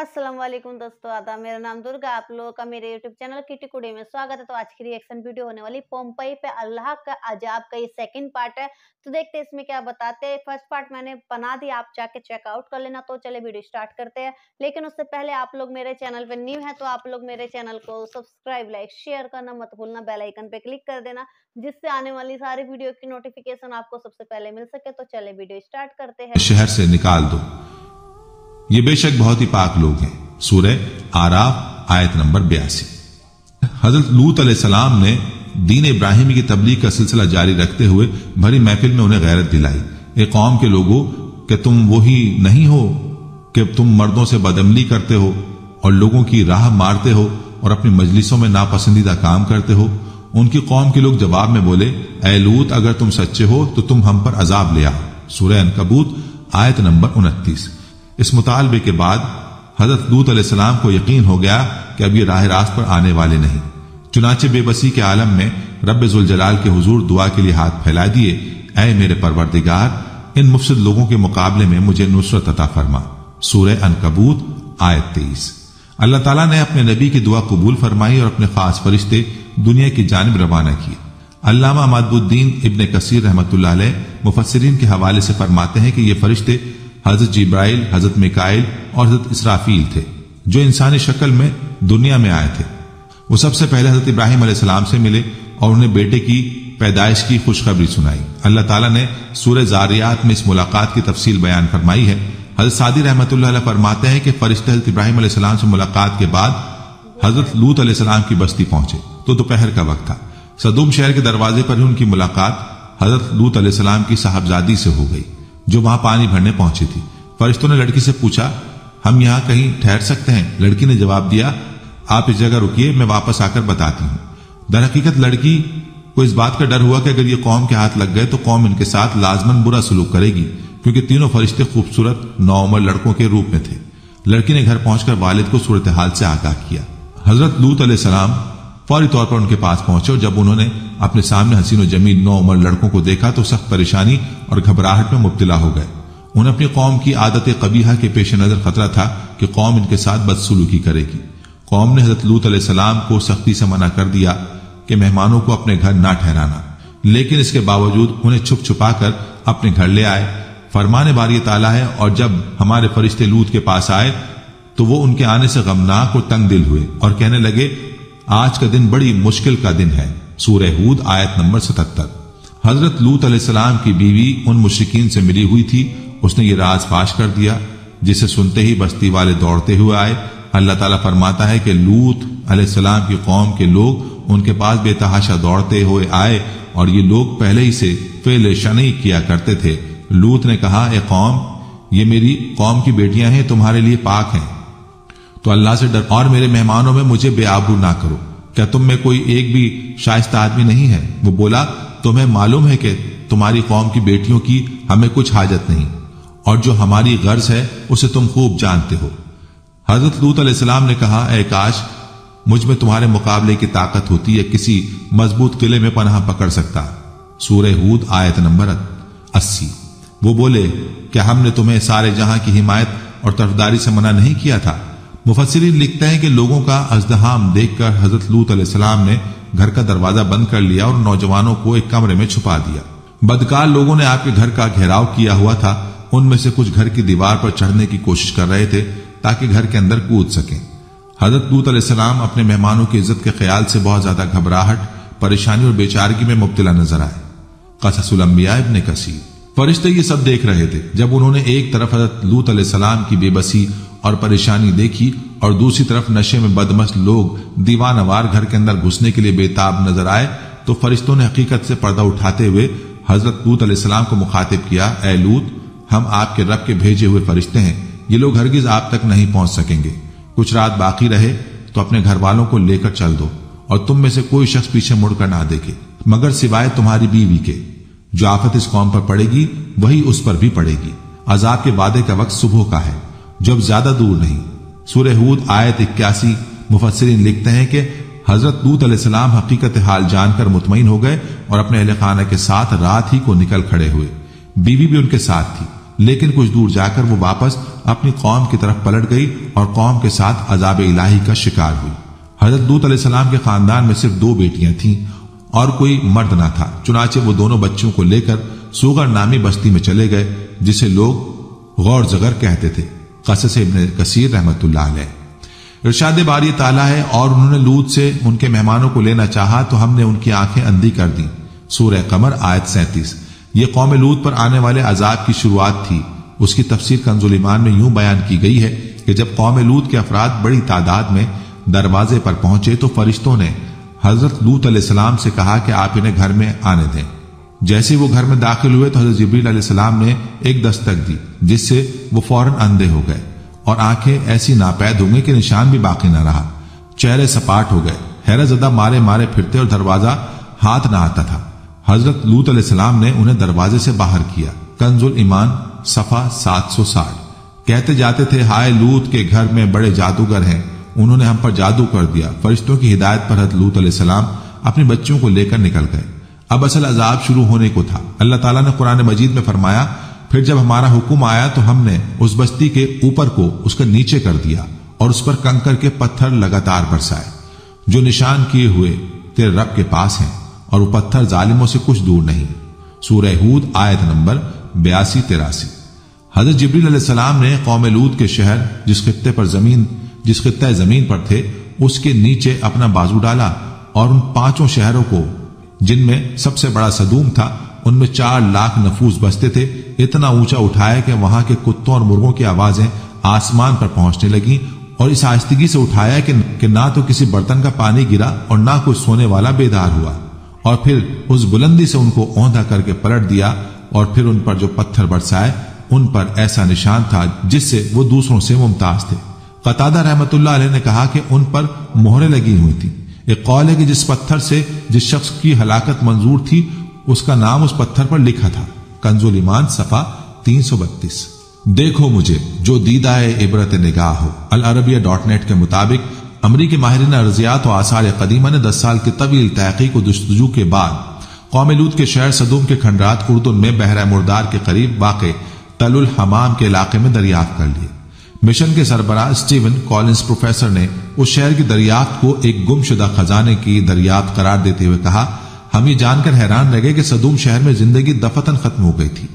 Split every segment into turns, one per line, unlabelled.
अस्सलाम वालेकुम दोस्तों, आदाब। मेरा नाम दुर्गा, आप लोगों का मेरे यूट्यूब चैनल किटी कुड़ी में स्वागत है। तो आज की रिएक्शन वीडियो होने वाली पोम्पई पे अल्लाह का अजाब का ये सेकंड पार्ट है। तो देखते हैं इसमें क्या बताते हैं। फर्स्ट पार्ट मैंने बना दिया, आप जाके चेकआउट कर लेना। तो चले वीडियो स्टार्ट करते हैं, लेकिन उससे पहले आप लोग मेरे चैनल पे न्यू है तो आप लोग मेरे चैनल को सब्सक्राइब, लाइक, शेयर करना मत भूलना। बेल आइकन पे क्लिक कर देना, जिससे आने वाली सारी वीडियो की नोटिफिकेशन आपको सबसे पहले मिल सके। तो चले वीडियो स्टार्ट करते हैं।
शहर से निकाल दो, ये बेशक बहुत ही पाक लोग हैं। सूरह आराफ आयत नंबर 82। हजरत लूत अलैहिस्सलाम ने दीन इब्राहिमी की तबलीग का सिलसिला जारी रखते हुए भरी महफिल में उन्हें गैरत दिलाई। एक कौम के लोगों, कि तुम वही नहीं हो कि तुम मर्दों से बदअमली करते हो और लोगों की राह मारते हो और अपनी मजलिसों में नापसंदीदा काम करते हो। उनकी कौम के लोग जवाब में बोले, ऐ लूत, अगर तुम सच्चे हो तो तुम हम पर अजाब ले आओ। सूरह अनकबूत आयत नंबर 29। इस मुतालबे के बाद हजरत लूत अलैहिस्सलाम को यकीन हो गया कि अब ये राह रास्त पर आने वाले नहीं। चुनाचे बेबसी के आलम में रब्बे जुल जलाल के हुजूर दुआ के लिए हाथ फैला दिए, ऐ मेरे परवरदिगार, इन मुफसिद लोगों के मुकाबले में मुझे नुसरत अता फरमा। सूरह अनकबूत आयत 23। अल्लाह ताला ने अपने नबी की दुआ कबूल फरमाई और अपने खास फरिश्ते दुनिया की जानिब रवाना किए। अल्लामा मदबुद्दीन इब्ने कसीर रहमतुल्लाह अलैह मुफस्सिरीन के हवाले से फरमाते हैं कि ये फरिश्ते हजरत जिब्राइल, हजरत मिकाइल और हजरत इसराफील थे, जो इंसानी शक्ल में दुनिया में आए थे। वो सबसे पहले हजरत इब्राहिम अलैहिस्सलाम से मिले और उन्हें बेटे की पैदाइश की खुशखबरी सुनाई। अल्लाह ताला ने सूरह ज़ारियात में इस मुलाकात की तफसील बयान फरमाई है। हजरत सादी रहमतुल्लाह अलैह फरमाते हैं कि फरिश्ते हजरत इब्राहिम अलैहिस्सलाम से मुलाकात के बाद हजरत लूत अलैहिस्सलाम की बस्ती पहुंचे तो दोपहर का वक्त था। सदूम शहर के दरवाजे पर ही उनकी मुलाकात हजरत लूत अलैहिस्सलाम की साहबजादी से हो गई, जो वहां पानी भरने पहुंची थी। फरिश्तों ने लड़की से पूछा, हम यहाँ कहीं ठहर सकते हैं? लड़की ने जवाब दिया, आप इस जगह रुकिए, मैं वापस आकर बताती हूँ। दरहकीकत लड़की को इस बात का डर हुआ कि अगर ये कौम के हाथ लग गए तो कौम इनके साथ लाजमन बुरा सलूक करेगी, क्योंकि तीनों फरिश्ते खूबसूरत नौउम्र लड़कों के रूप में थे। लड़की ने घर पहुंचकर वालिद को सूरत हाल से आगाह किया। हजरत लूत अलैहिस्सलाम फौरी तौर पर उनके पास पहुंचे और जब उन्होंने अपने सामने हसीन और जमील नौउम्र लड़कों को देखा तो सख्त परेशानी और घबराहट में मुब्तला हो गए। उन्हें अपनी कौम की आदत कबीहा के पेश नजर खतरा था कि कौम इनके साथ बदसलूकी करेगी। कौम ने हजरत लूत अलैहिस्सलाम को सख्ती से मना कर दिया कि मेहमानों को अपने घर ना ठहराना, लेकिन इसके बावजूद उन्हें छुप छुपा कर अपने घर ले आए। फरमाने बारी ताला है, और जब हमारे फरिश्ते लूत के पास आए तो वो उनके आने से गमनाक और तंग दिल हुए और कहने लगे, आज का दिन बड़ी मुश्किल का दिन है। सूरह हूद आयत नंबर 77। हजरत लूत अलैहिस्सलाम की बीवी उन मुशरिकीन से मिली हुई थी। उसने ये राज फाश कर दिया, जिसे सुनते ही बस्ती वाले दौड़ते हुए आए। अल्लाह ताला फरमाता है कि लूत अलैहिस्सलाम की कौम के लोग उनके पास बेतहाशा दौड़ते हुए आए और ये लोग पहले ही से फेल शनी किया करते थे। लूत ने कहा, ए कौम, ये मेरी कौम की बेटियां हैं, तुम्हारे लिए पाक हैं, तो अल्लाह से डर और मेरे मेहमानों में मुझे बेआबरू ना करो। क्या तुम में कोई एक भी शाइस्ता आदमी नहीं है? वो बोला, तुम्हें मालूम है कि तुम्हारी कौम की बेटियों की हमें कुछ हाजत नहीं, और जो हमारी गर्ज है उसे तुम खूब जानते हो। हजरत लूत अलैहिस्सलाम ने कहा, ऐ काश मुझ में तुम्हारे मुकाबले की ताकत होती है, किसी मजबूत किले में पनाह पकड़ सकता। सूरह हूद आयत नंबर 80। वो बोले, क्या हमने तुम्हें सारे जहां की हिमायत और तरफदारी से मना नहीं किया था? मुफस्सिरीन लिखते हैं कि लोगों का अज़दहाम देखकर हजरत लूत अलैहिस्सलाम ने घर का दरवाजा बंद कर लिया और नौजवानों को एक कमरे में छुपा दिया। बदकार लोगों ने आपके घर का घेराव किया हुआ था। उनमें से कुछ घर की दीवार पर चढ़ने की कोशिश कर रहे थे ताकि घर के अंदर कूद सकें। हजरत लूत अलैहिस्सलाम अपने मेहमानों की इज्जत के ख्याल से बहुत ज्यादा घबराहट, परेशानी और बेचारगी में मुब्तला नजर आए। क़ससुल अंबिया इब्ने कसीर। फरिश्ते ये सब देख रहे थे। जब उन्होंने एक तरफ हजरत लूत अलैहिस्सलाम की बेबसी और परेशानी देखी और दूसरी तरफ नशे में बदमस्त लोग दीवानवार घर के अंदर घुसने के लिए बेताब नजर आए, तो फरिश्तों ने हकीकत से पर्दा उठाते हुए हजरत लूत अलैहिस्सलाम को मुखातिब किया, ऐ लूत, हम आपके रब के भेजे हुए फरिश्ते हैं, ये लोग हरगिज आप तक नहीं पहुंच सकेंगे। कुछ रात बाकी रहे तो अपने घर वालों को लेकर चल दो, और तुम में से कोई शख्स पीछे मुड़कर ना देखे, मगर सिवाय तुम्हारी बीवी के। जो आफत इस कौम पर पड़ेगी वही उस पर भी पड़ेगी। अजाब के वादे का वक्त सुबह का है, जो अब ज्यादा दूर नहीं। सूरह हूद आयत 81। मुफस्सिरीन लिखते हैं कि हजरत लूत अलैहिस्सलाम हकीकत हाल जानकर मुतमईन हो गए और अपने अहले खाना के साथ रात ही को निकल खड़े हुए। बीवी भी उनके साथ थी, لیکن کچھ دور جا کر وہ واپس اپنی قوم کی طرف پلٹ گئی اور قوم کے ساتھ عذاب الہی کا شکار ہوئی۔ حضرت لوط علیہ السلام کے خاندان میں صرف 2 بیٹیاں تھیں اور کوئی مرد نہ تھا، چنانچہ وہ دونوں بچوں کو لے کر سوغر نامی بستی میں چلے گئے، جسے لوگ غور زغر کہتے تھے۔ قصص ابن کثیر رحمۃ اللہ علیہ۔ ارشاد باری تعالیٰ ہے، اور انہوں نے لوط سے ان کے مہمانوں کو لینا چاہا تو ہم نے ان کی آنکھیں اندھی کر دیں۔ سورہ قمر آیت 37۔ یہ قوم لوط پر آنے والے عذاب کی شروعات تھی۔ اس کی تفسیر کنز الایمان میں یوں بیان کی گئی ہے کہ جب قوم لوط کے افراد بڑی تعداد میں دروازے پر پہنچے تو فرشتوں نے حضرت لوط علیہ السلام سے کہا کہ آپ انہیں گھر میں آنے دیں۔ جیسے وہ گھر میں داخل ہوئے تو حضرت جبریل علیہ السلام نے ایک دستک دی، جس سے وہ فوراً اندھے ہو گئے اور آنکھیں ایسی ناپید ہو گئی کہ نشان بھی باقی نہ رہا، چہرے سپاٹ ہو گئے، حیرت زدہ مارے مارے پھرتے اور دروازہ ہاتھ نہ آتا تھا۔ حضرت لوط علیہ السلام نے انہیں دروازے سے باہر کیا۔ کنز الایمان صفحہ 760۔ کہتے جاتے تھے، ہائے لوط کے گھر میں بڑے جادوگر ہیں، انہوں نے ہم پر جادو کر دیا۔ فرشتوں کی ہدایت پر حضرت لوط علیہ السلام اپنے بچوں کو لے کر نکل گئے۔ اب اصل عذاب شروع ہونے کو تھا۔ اللہ تعالیٰ نے قرآن مجید میں فرمایا، پھر جب ہمارا حکم آیا تو ہم نے اس بستی کے اوپر کو اس کا نیچے کر دیا اور اس پر کنکر کے پتھر لگاتار برسائے جو نشان کیے ہوئے تیرے رب کے پاس ہیں، اور وہ پتھر ظالموں سے کچھ دور نہیں۔ سورہ ہود آیت نمبر 82-83۔ حضرت جبریل علیہ السلام نے قوم لوط کے شہر جس خطہ زمین پر تھے اس کے نیچے اپنا بازو ڈالا اور ان 5 شہروں کو، جن میں سب سے بڑا سدوم تھا، ان میں 4 لاکھ نفوس بستے تھے، اتنا اونچا اٹھایا کہ وہاں کے کتوں اور مرغوں کی آوازیں آسمان پر پہنچنے لگیں، اور اس آہستگی سے اٹھایا کہ نہ تو کسی برتن کا پانی گرا اور نہ کوئی سونے والا بیدار ہوا، اور پھر اس بلندی سے ان کو اوندھا کر کے پلٹ دیا، اور پھر ان پر جو پتھر برسائے ان پر ایسا نشان تھا جس سے وہ دوسروں سے ممتاز تھے۔ قتادہ رحمۃ اللہ علیہ نے کہا کہ ان پر مہریں لگی ہوئی تھیں۔ ایک قول ہے کہ جس پتھر سے جس شخص کی ہلاکت منظور تھی اس کا نام اس پتھر پر لکھا تھا۔ کنز الایمان صفحہ 332۔ دیکھو مجھے جو دیدہ عبرت نگاہ ہو۔ العربیہ.net کے مطابق امریکی ماہرین ارضیات و آثار قدیمہ نے 10 سال کی طویل تحقیق و جستجو کے بعد قوم لوط کے شہر سدوم کے کھنڈرات اردن میں بحیرہ مردار کے قریب واقع تل الحمام کے علاقے میں دریافت کر لیے۔ مشن کے سربراہ اسٹیون کالنز پروفیسر نے اس شہر کی دریافت کو ایک گم شدہ خزانے کی دریافت قرار دیتے ہوئے کہا، ہم یہ جان کر حیران رہ گئے کہ سدوم شہر میں زندگی دفتن ختم ہو گئی تھی۔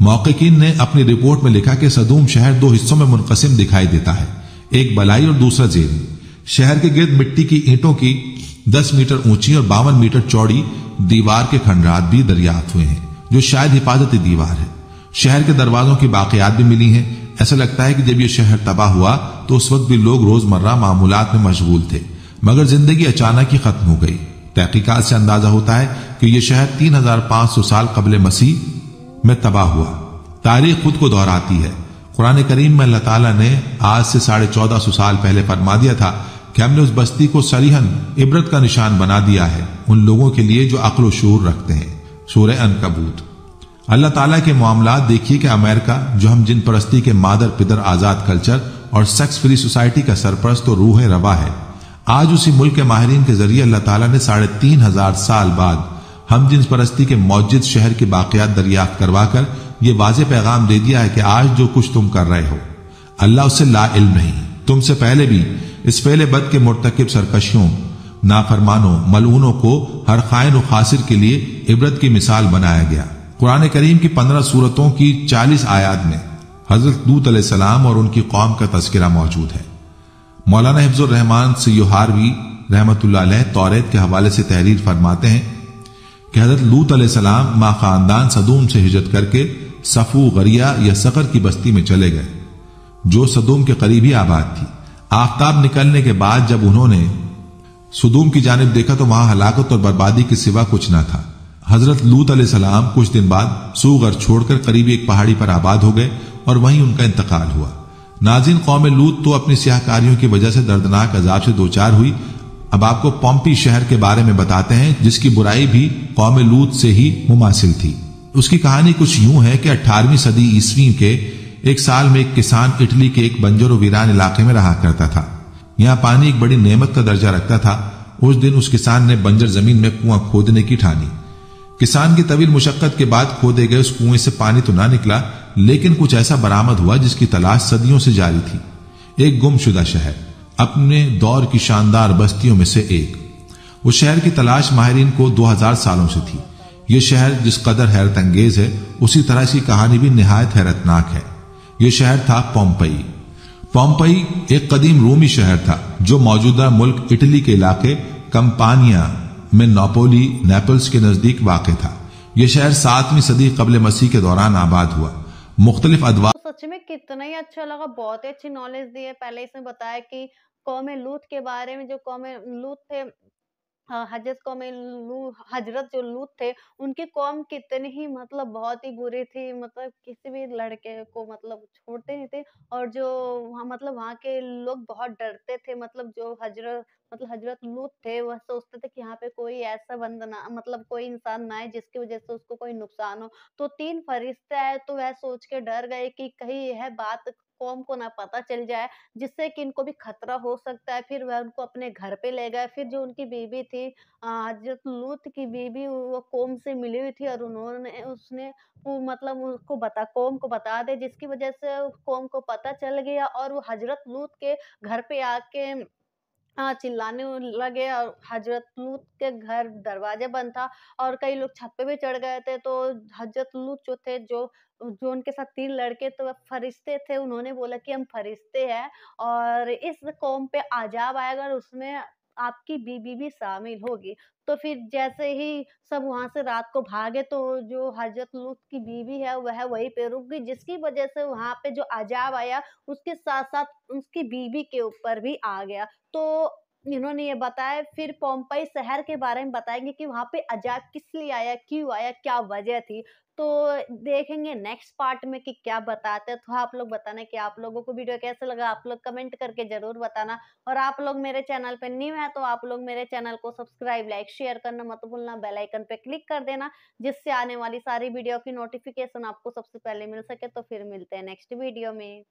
محققین نے اپنی رپورٹ میں لکھا کہ سدوم شہر 2 حصوں میں منقسم دکھائی دیتا ہے، ایک بلائی اور دوسرا زیریں۔ شہر کے گرد مٹی کی اینٹوں کی 10 میٹر اونچی اور 52 میٹر چوڑی دیوار کے کھنڈرات بھی دریافت ہوئے ہیں، جو شاید حفاظتی دیوار ہے۔ شہر کے دروازوں کی باقیات بھی ملی ہیں۔ ایسا لگتا ہے کہ جب یہ شہر تباہ ہوا تو اس وقت بھی لوگ روزمرہ معمولات میں مشغول تھے، مگر زندگی اچانک ہی ختم ہو گئی۔ تحقیقات سے اندازہ ہوتا ہے کہ یہ شہر 3500 سال قبل مسیح میں تباہ ہوا۔ تاریخ خود کو دہراتی ہے۔ قرآن کریم میں اللہ تعالیٰ نے آج سے 1450 سال پہلے فرما دیا تھا کہ ہم نے اس بستی کو صریحاً عبرت کا نشان بنا دیا ہے ان لوگوں کے لیے جو عقل و شعور رکھتے ہیں۔ سورہ عنکبوت۔ اللہ تعالیٰ کے معاملات دیکھیے کہ امریکہ جو ہم جن پرستی کے مادر پدر آزاد کلچر اور سیکس فری سوسائٹی کا سرپرست و روح روا ہے، آج اسی ملک کے ماہرین کے ذریعے اللہ تعالیٰ نے 3500 سال بعد ہم جنس پرستی کے موجد شہر کے باقیات دریافت کروا کر یہ واضح پیغام دے دیا ہے کہ آج جو کچھ تم کر رہے ہو اللہ اس سے لا علم نہیں۔ تم سے پہلے بھی اس فعل بد کے مرتکب سرکشیوں، نافرمانوں، ملعونوں کو ہر خائن و خاسر کے لیے عبرت کی مثال بنایا گیا۔ قرآن کریم کی 15 سورتوں کی 40 آیات میں حضرت لوط علیہ السلام اور ان کی قوم کا تذکرہ موجود ہے۔ مولانا حفظ الرحمان سیوہاروی رحمۃ اللہ علیہ توریت کے حوالے سے تحریر فرماتے ہیں کہ حضرت لوط علیہ السلام ما خاندان سدوم سے ہجرت کر کے صفو غریہ یا سقر کی بستی میں چلے گئے جو سدوم کے قریب ہی آباد تھی۔ آفتاب نکلنے کے بعد جب انہوں نے سدوم کی جانب دیکھا تو وہاں ہلاکت اور بربادی کے سوا کچھ نہ تھا۔ حضرت لوط علیہ السلام کچھ دن بعد سوغر چھوڑ کر قریبی ایک پہاڑی پر آباد ہو گئے اور وہیں ان کا انتقال ہوا۔ ناظرین، قوم لوط تو اپنی سیاہ کاریوں کی وجہ سے دردناک عذاب سے دوچار ہوئی۔ اب آپ کو پومپی شہر کے بارے میں بتاتے ہیں جس کی برائی بھی قوم لوط سے ہی مماثل تھی۔ اس کی کہانی کچھ یوں ہے کہ 18ویں صدی عیسوی کے ایک سال میں ایک کسان اٹلی کے ایک بنجر و ویران علاقے میں رہا کرتا تھا۔ یہاں پانی ایک بڑی نعمت کا درجہ رکھتا تھا۔ اس دن اس کسان نے بنجر زمین میں کنواں کھودنے کی ٹھانی۔ کسان کی طویل مشقت کے بعد کھودے گئے اس کنویں سے پانی تو نہ نکلا، लेकिन कुछ ऐसा बरामद हुआ जिसकी तलाश सदियों से जारी थी। एक गुमशुदा शहर, अपने दौर की शानदार बस्तियों में से एक। उस शहर की तलाश माहिरीन को 2000 सालों से थी। यह शहर जिस कदर हैरत अंगेज है, उसी तरह इसकी कहानी भी निहायत हैरतनाक है। यह शहर था पोम्पई। पोम्पई एक कदीम रोमी शहर था जो मौजूदा मुल्क इटली के इलाके कंपानिया में नापोली नेपल्स के नजदीक वाक़ था। यह शहर 7वीं सदी कबल मसीह के दौरान आबाद हुआ। मुख्तलिफ अदवार
तो सच में कितना ही अच्छा लगा, बहुत ही अच्छी नॉलेज दी है। पहले इसमें बताया कि कौम लूत के बारे में, जो कौम लूत थे, हजरत कौम लू हजरत जो लूत थे, उनकी कौम कितनी ही मतलब बहुत ही बुरी थी, मतलब किसी भी लड़के को मतलब छोड़ते नहीं थे। और जो वहाँ मतलब वहाँ के लोग बहुत डरते थे, मतलब जो हजरत लूत थे, वह सोचते थे कि यहाँ पे कोई ऐसा बंदा ना, मतलब कोई इंसान ना आए जिसकी वजह से उसको कोई नुकसान हो। तो 3 फरिश्ते आए तो वह सोच के डर गए कि कहीं यह बात कौम को ना पता चल जाए, जिससे कि इनको भी खतरा हो सकता है। फिर वह उनको अपने घर पे ले गए। फिर जो उनकी बीवी थी, हज़रत लूत की बीवी, वो कौम से मिली हुई थी और उन्होंने उसने वो मतलब उसको बता कौम को बता दी, जिसकी वजह से कौम को पता चल गया और वो हज़रत लूत के घर पे आके चिल्लाने लगे। और हज़रत लूत के घर दरवाज़ा बंद था और कई लोग छत पे भी चढ़ गए थे। तो हज़रत लूत जो थे, जो जो उनके साथ 3 लड़के, तो वह फरिश्ते थे, उन्होंने बोला कि हम फरिश्ते हैं और इस कौम पे अज़ाब आएगा और उसमें आपकी बीवी भी शामिल होगी। तो फिर जैसे ही सब वहाँ से रात को भागे, तो जो हज़रत लूत की बीवी है वह वहीं पे रुक गई, जिसकी वज़ह से वहाँ पे जो अज़ाब आया उसके साथ-साथ उसकी बीवी के ऊपर भी आ गया। तो इन्होंने ये बताया। फिर पोम्पई शहर के बारे में बताएँगे कि वहाँ पे अज़ाब किस लिए आया, क्यों आया, क्या वजह थी। तो देखेंगे नेक्स्ट पार्ट में कि क्या बताते हैं। तो आप लोग बताना कि आप लोगों को वीडियो कैसा लगा, आप लोग कमेंट करके ज़रूर बताना। और आप लोग मेरे चैनल पे न्यू हैं तो आप लोग मेरे चैनल को सब्सक्राइब, लाइक, शेयर करना मत भूलना, बेल आइकन पे क्लिक कर देना, जिससे आने वाली सारी वीडियो की नोटिफ़िकेशन आपको सबसे पहले मिल सके। तो फिर मिलते हैं नेक्स्ट वीडियो में।